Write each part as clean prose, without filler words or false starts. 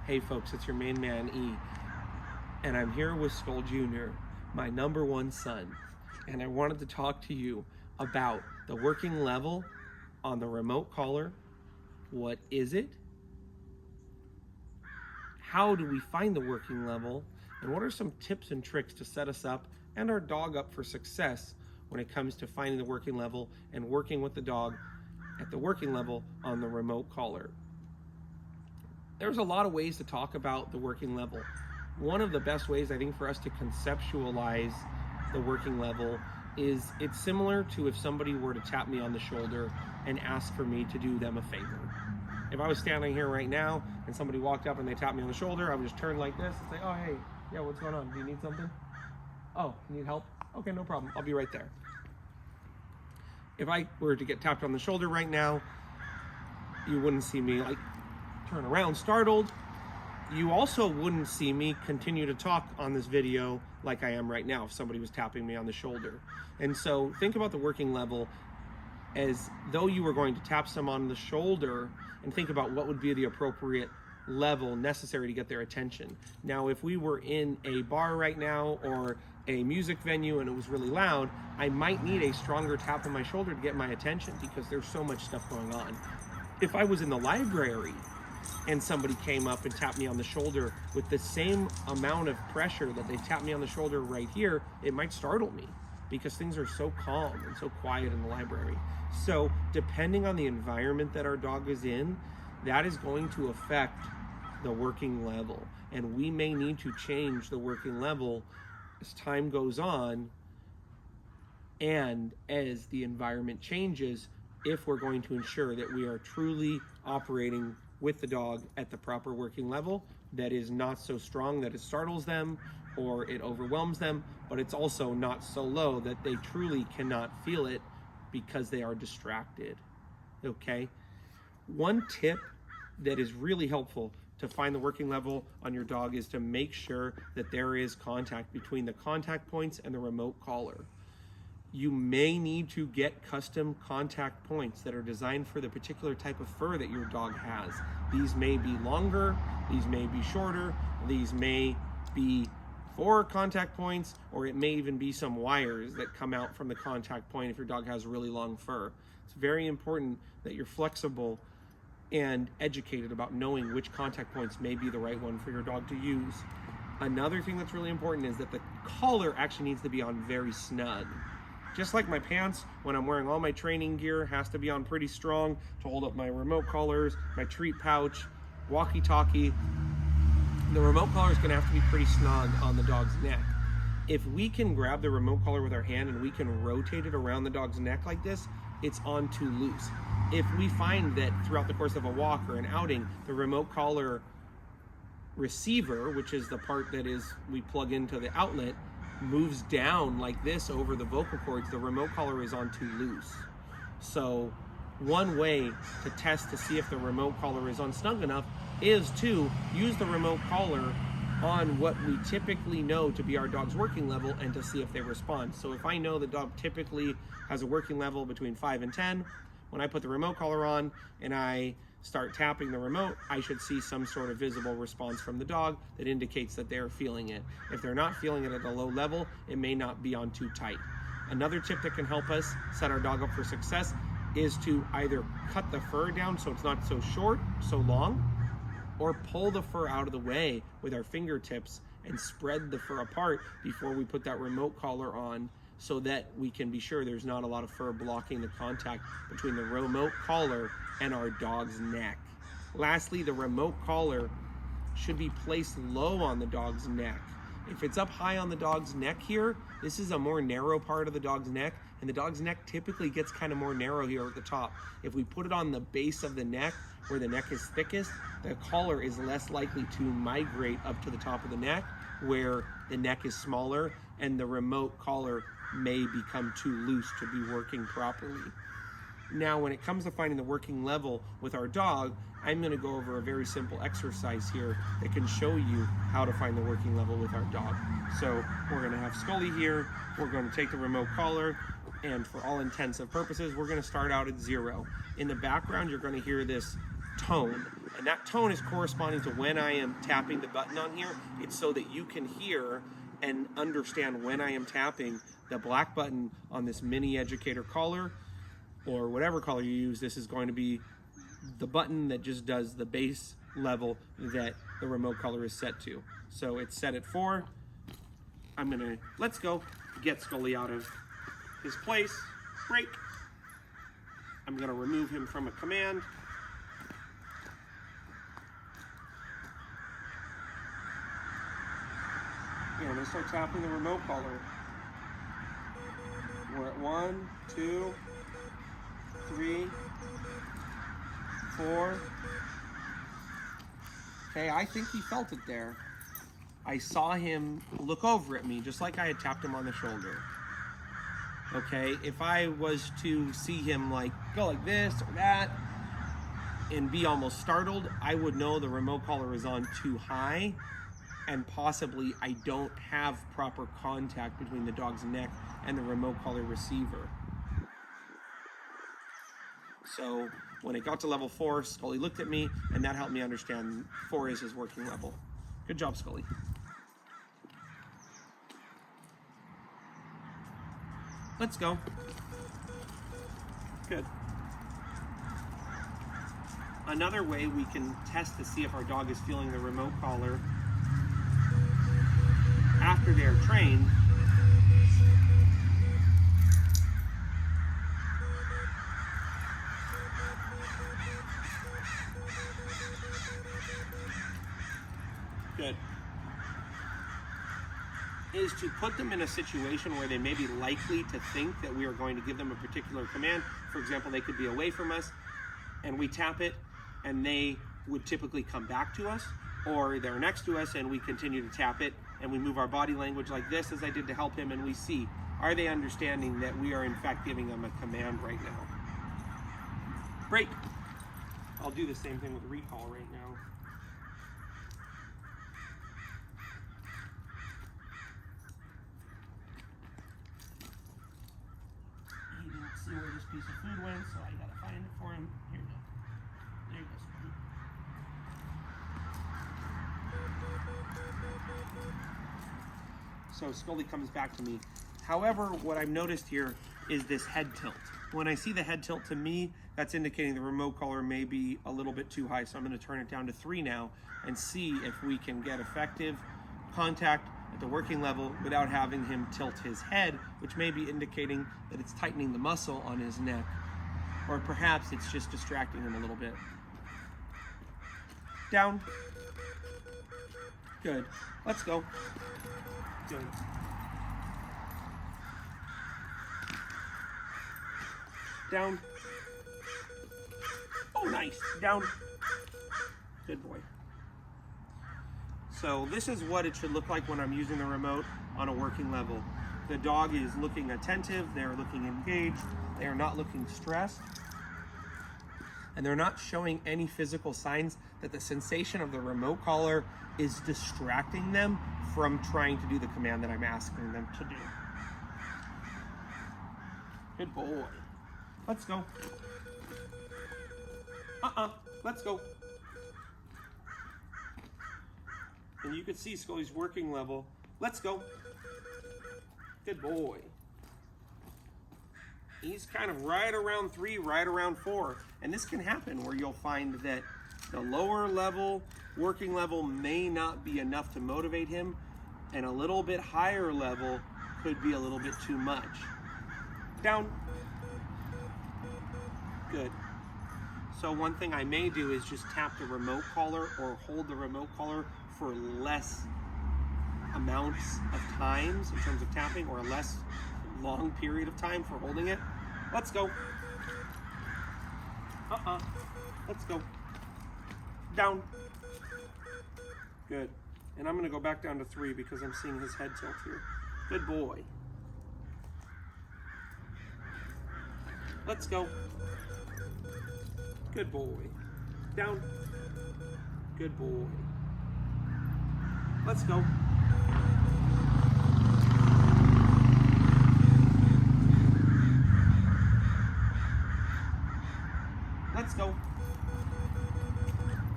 Hey folks, it's your main man E, and I'm here with Skull Jr., my number one son, and I wanted to talk to you about the working level on the remote collar. What is it? How do we find the working level? And what are some tips and tricks to set us up and our dog up for success when it comes to finding the working level and working with the dog at the working level on the remote collar? There's a lot of ways to talk about the working level. One of the best ways, I think, for us to conceptualize the working level is it's similar to if somebody were to tap me on the shoulder and ask for me to do them a favor. If I was standing here right now and somebody walked up and they tapped me on the shoulder, I would just turn like this and say, oh, hey, yeah, what's going on? Do you need something? Oh, you need help? Okay, no problem. I'll be right there. If I were to get tapped on the shoulder right now, you wouldn't see me like turn around startled. You also wouldn't see me continue to talk on this video like I am right now if somebody was tapping me on the shoulder. And so think about the working level as though you were going to tap someone on the shoulder and think about what would be the appropriate level necessary to get their attention. Now, if we were in a bar right now or a music venue and it was really loud, I might need a stronger tap on my shoulder to get my attention because there's so much stuff going on. If I was in the library and somebody came up and tapped me on the shoulder with the same amount of pressure that they tapped me on the shoulder right here, it might startle me because things are so calm and so quiet in the library. So depending on the environment that our dog is in, that is going to affect the working level. And we may need to change the working level as time goes on and as the environment changes, if we're going to ensure that we are truly operating with the dog at the proper working level that is not so strong that it startles them or it overwhelms them, but it's also not so low that they truly cannot feel it because they are distracted. Okay? One tip that is really helpful to find the working level on your dog is to make sure that there is contact between the contact points and the remote collar. You may need to get custom contact points that are designed for the particular type of fur that your dog has. These may be longer, these may be shorter, these may be 4 contact points, or it may even be some wires that come out from the contact point if your dog has really long fur. It's very important that you're flexible and educated about knowing which contact points may be the right one for your dog to use. Another thing that's really important is that the collar actually needs to be on very snug. Just like my pants, when I'm wearing all my training gear, has to be on pretty strong to hold up my remote collars, my treat pouch, walkie-talkie. The remote collar is gonna have to be pretty snug on the dog's neck. If we can grab the remote collar with our hand and we can rotate it around the dog's neck like this, it's on too loose. If we find that throughout the course of a walk or an outing, the remote collar receiver, which is the part that is we plug into the outlet, moves down like this over the vocal cords, the remote collar is on too loose. So one way to test to see if the remote collar is on snug enough is to use the remote collar on what we typically know to be our dog's working level and to see if they respond. So if I know the dog typically has a working level between 5 and 10, when I put the remote collar on and I start tapping the remote, I should see some sort of visible response from the dog that indicates that they're feeling it. If they're not feeling it at a low level, it may not be on too tight. Another tip that can help us set our dog up for success is to either cut the fur down so it's not so short, so long, or pull the fur out of the way with our fingertips and spread the fur apart before we put that remote collar on, so that we can be sure there's not a lot of fur blocking the contact between the remote collar and our dog's neck. Lastly, the remote collar should be placed low on the dog's neck. If it's up high on the dog's neck here, this is a more narrow part of the dog's neck, and the dog's neck typically gets kind of more narrow here at the top. If we put it on the base of the neck, where the neck is thickest, the collar is less likely to migrate up to the top of the neck, where the neck is smaller, and the remote collar may become too loose to be working properly. Now, when it comes to finding the working level with our dog, I'm going to go over a very simple exercise here that can show you how to find the working level with our dog. So we're going to have Scully here, we're going to take the remote collar, and for all intents and purposes, we're going to start out at 0. In the background, you're going to hear this tone. And that tone is corresponding to when I am tapping the button on here. It's so that you can hear and understand when I am tapping the black button on this mini educator collar, or whatever color you use. This is going to be the button that just does the base level that the remote collar is set to. So it's set at 4. I'm gonna, let's go, get Scully out of his place, break. I'm gonna remove him from a command. Here, I'm gonna start tapping the remote collar. We're at 1, 2, 3, 4. Okay, I think he felt it there. I saw him look over at me, just like I had tapped him on the shoulder. Okay, if I was to see him like go like this or that and be almost startled, I would know the remote collar is on too high, and possibly I don't have proper contact between the dog's neck and the remote collar receiver. So when it got to level 4, Scully looked at me, and that helped me understand 4 is his working level. Good job, Scully. Let's go. Good. Another way we can test to see if our dog is feeling the remote collar after they're trained is to put them in a situation where they may be likely to think that we are going to give them a particular command. For example, they could be away from us and we tap it and they would typically come back to us, or they're next to us and we continue to tap it and we move our body language like this, as I did to help him, and we see, are they understanding that we are in fact giving them a command right now? Break. I'll do the same thing with recall right now. He didn't see where this piece of food went, so I gotta find it for him. Here you go. There you go, Scully. So Scully comes back to me. However, what I've noticed here is this head tilt. When I see the head tilt, to me, that's indicating the remote collar may be a little bit too high. So I'm going to turn it down to 3 now and see if we can get effective contact at the working level without having him tilt his head, which may be indicating that it's tightening the muscle on his neck, or perhaps it's just distracting him a little bit. Down. Good. Let's go. Good. Down. Oh, nice. Down. Good boy. So this is what it should look like when I'm using the remote on a working level. The dog is looking attentive, they're looking engaged, they are not looking stressed, and they're not showing any physical signs that the sensation of the remote collar is distracting them from trying to do the command that I'm asking them to do. Good boy. Let's go. Let's go. And you can see Scully's working level. Let's go. Good boy. He's kind of right around 3, right around 4. And this can happen where you'll find that the lower level, working level may not be enough to motivate him, and a little bit higher level could be a little bit too much. Down. Good. So one thing I may do is just tap the remote collar or hold the remote collar for less amounts of times in terms of tapping, or a less long period of time for holding it. Let's go. Let's go. Down. Good. And I'm going to go back down to 3 because I'm seeing his head tilt here. Good boy. Let's go. Good boy. Down. Good boy. Let's go. Let's go.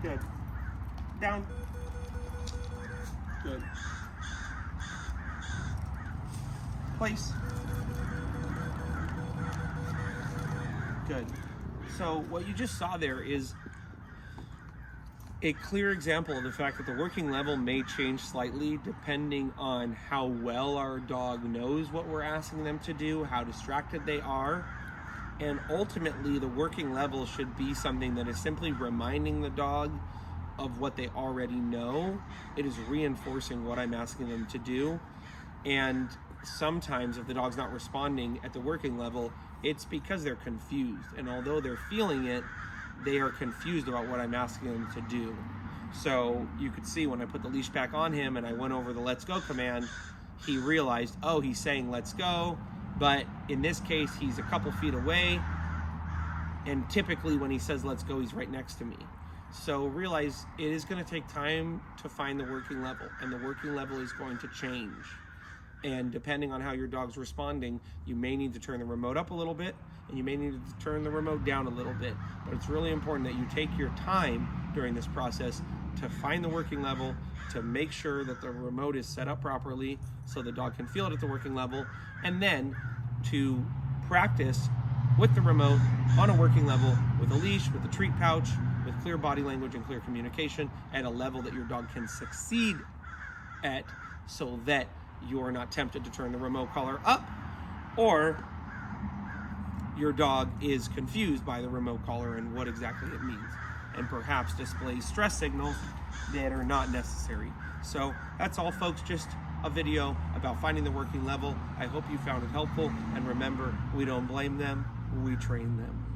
Good. Down. Good. Place. Good. So what you just saw there is a clear example of the fact that the working level may change slightly depending on how well our dog knows what we're asking them to do, how distracted they are. And ultimately, the working level should be something that is simply reminding the dog of what they already know. It is reinforcing what I'm asking them to do. And sometimes if the dog's not responding at the working level, it's because they're confused. And although they're feeling it, they are confused about what I'm asking them to do. So you could see when I put the leash back on him and I went over the let's go command, he realized, oh, he's saying let's go, but in this case, he's a couple feet away. And typically when he says let's go, he's right next to me. So realize it is going to take time to find the working level, and the working level is going to change. And depending on how your dog's responding, you may need to turn the remote up a little bit, and you may need to turn the remote down a little bit. But it's really important that you take your time during this process to find the working level, to make sure that the remote is set up properly so the dog can feel it at the working level, and then to practice with the remote on a working level with a leash, with a treat pouch, with clear body language and clear communication at a level that your dog can succeed at, so that you're not tempted to turn the remote collar up, or your dog is confused by the remote collar and what exactly it means, and perhaps displays stress signals that are not necessary. So that's all, folks, just a video about finding the working level. I hope you found it helpful, and remember, we don't blame them, we train them.